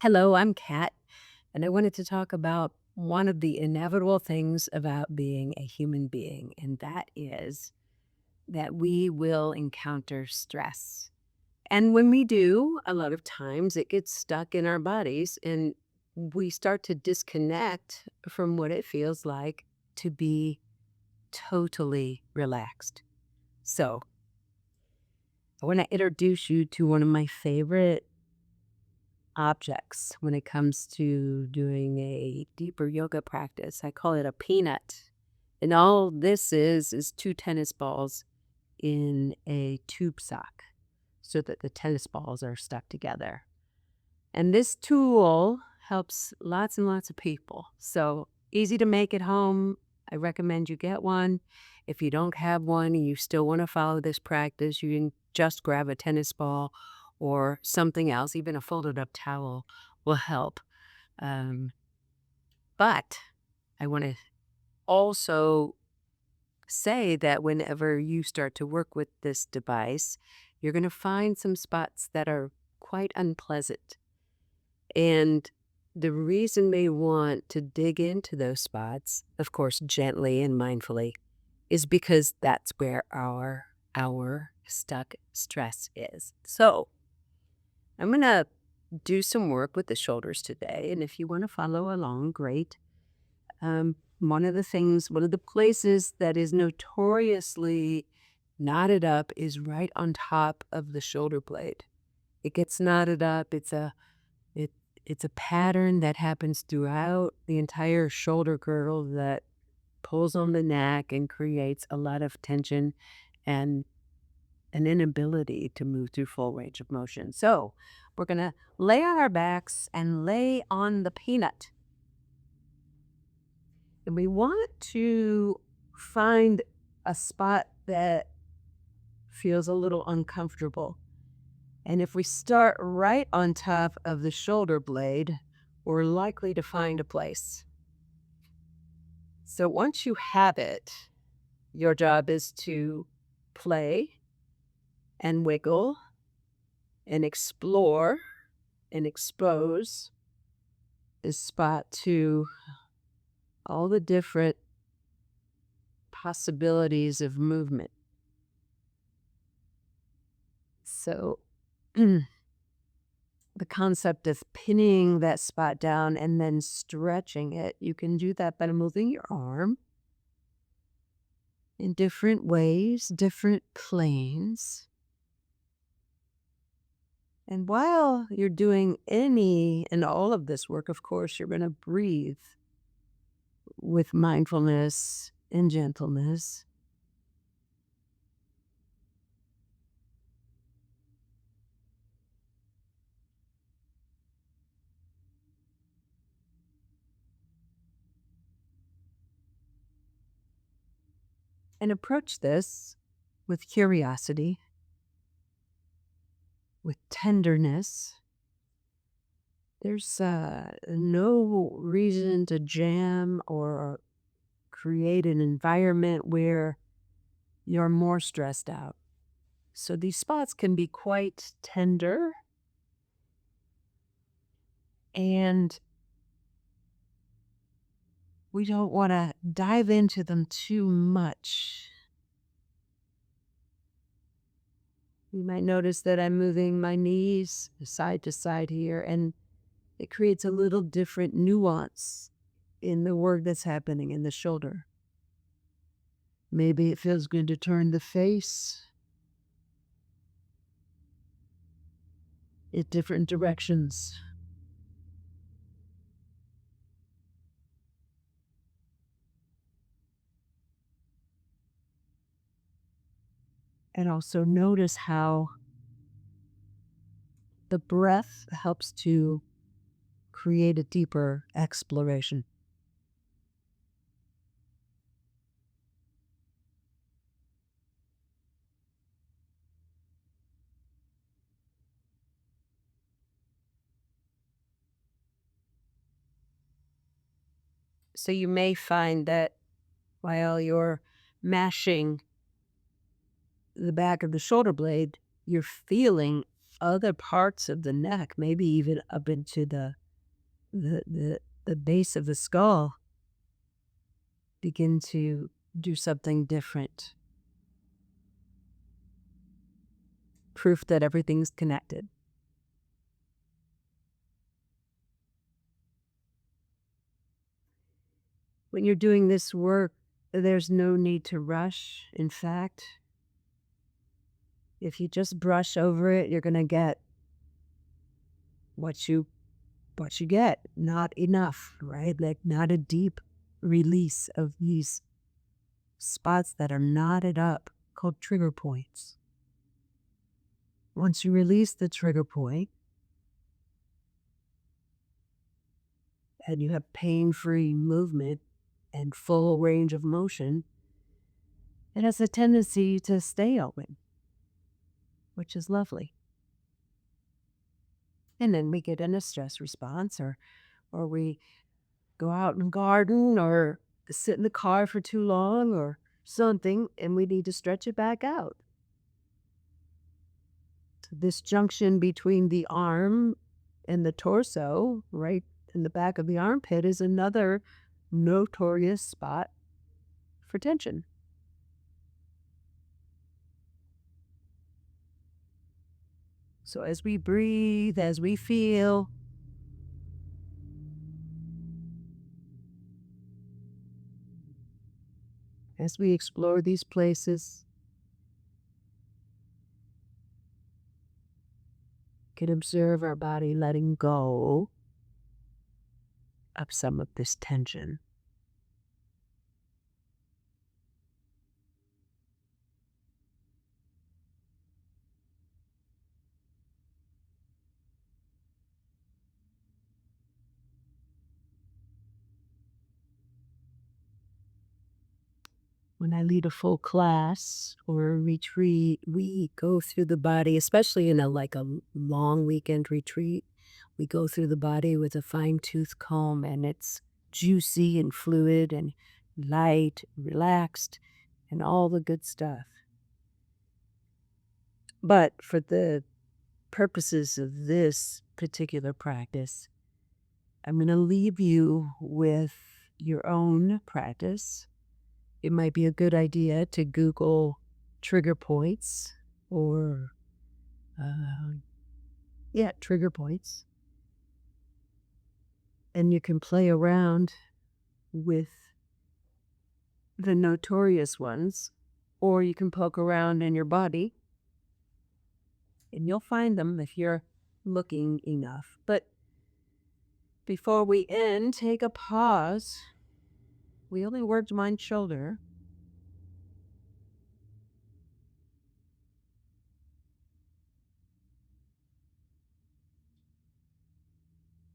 Hello, I'm Kat, and I wanted to talk about one of the inevitable things about being a human being, and that is that we will encounter stress. And when we do, a lot of times it gets stuck in our bodies and we start to disconnect from what it feels like to be totally relaxed. So, I want to introduce you to one of my favorite objects when it comes to doing a deeper yoga practice. I call it a peanut. And all this is two tennis balls in a tube sock so that the tennis balls are stuck together. And this tool helps lots and lots of people. So easy to make at home. I recommend you get one. If you don't have one and you still want to follow this practice, you can just grab a tennis ball or something else. Even a folded up towel will help. Um, but I want to also say that whenever you start to work with this device, you're going to find some spots that are quite unpleasant. And the reason we want to dig into those spots, of course, gently and mindfully, is because that's where our stuck stress is. So I'm going to do some work with the shoulders today. And if you want to follow along, great. One of the places that is notoriously knotted up is right on top of the shoulder blade. It gets knotted up. It, it's a pattern that happens throughout the entire shoulder girdle that pulls on the neck and creates a lot of tension and an inability to move through full range of motion. So we're going to lay on our backs and lay on the peanut. And we want to find a spot that feels a little uncomfortable. And if we start right on top of the shoulder blade, we're likely to find a place. So once you have it, your job is to play and wiggle and explore and expose this spot to all the different possibilities of movement. So the concept of pinning that spot down and then stretching it, you can do that by moving your arm in different ways, different planes. And while you're doing any and all of this work, of course, you're going to breathe with mindfulness and gentleness. And approach this with curiosity, with tenderness. There's no reason to jam or create an environment where you're more stressed out. So these spots can be quite tender and we don't want to dive into them too much. You might notice that I'm moving my knees side to side here, and it creates a little different nuance in the work that's happening in the shoulder. Maybe it feels good to turn the face in different directions. And also notice how the breath helps to create a deeper exploration. So you may find that while you're mashing the back of the shoulder blade, you're feeling other parts of the neck, maybe even up into the the, the base of the skull, begin to do something different. Proof that everything's connected. When you're doing this work, there's no need to rush. In fact, if you just brush over it, you're going to get what you get. Not enough, right? Like not a deep release of these spots that are knotted up called trigger points. Once you release the trigger point and you have pain-free movement and full range of motion, it has a tendency to stay open, which is lovely. And then we get in a stress response, or we go out and garden, or sit in the car for too long or something, and we need to stretch it back out. This junction between the arm and the torso, right in the back of the armpit, is another notorious spot for tension. So as we breathe, as we feel, as we explore these places, can observe our body letting go of some of this tension. When I lead a full class or a retreat, we go through the body, especially in a long weekend retreat. We go through the body with a fine-tooth comb, and it's juicy and fluid and light, relaxed, and all the good stuff. But for the purposes of this particular practice, I'm going to leave you with your own practice. It might be a good idea to Google trigger points or, trigger points. And you can play around with the notorious ones, or you can poke around in your body and you'll find them if you're looking enough. But before we end, take a pause. We only worked mind shoulder.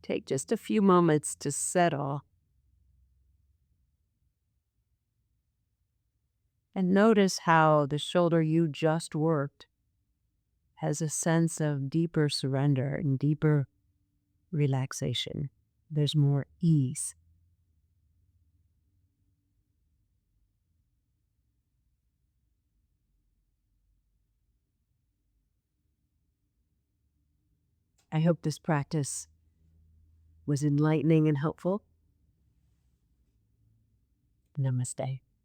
Take just a few moments to settle and notice how the shoulder you just worked has a sense of deeper surrender and deeper relaxation. There's more ease. I hope this practice was enlightening and helpful. Namaste.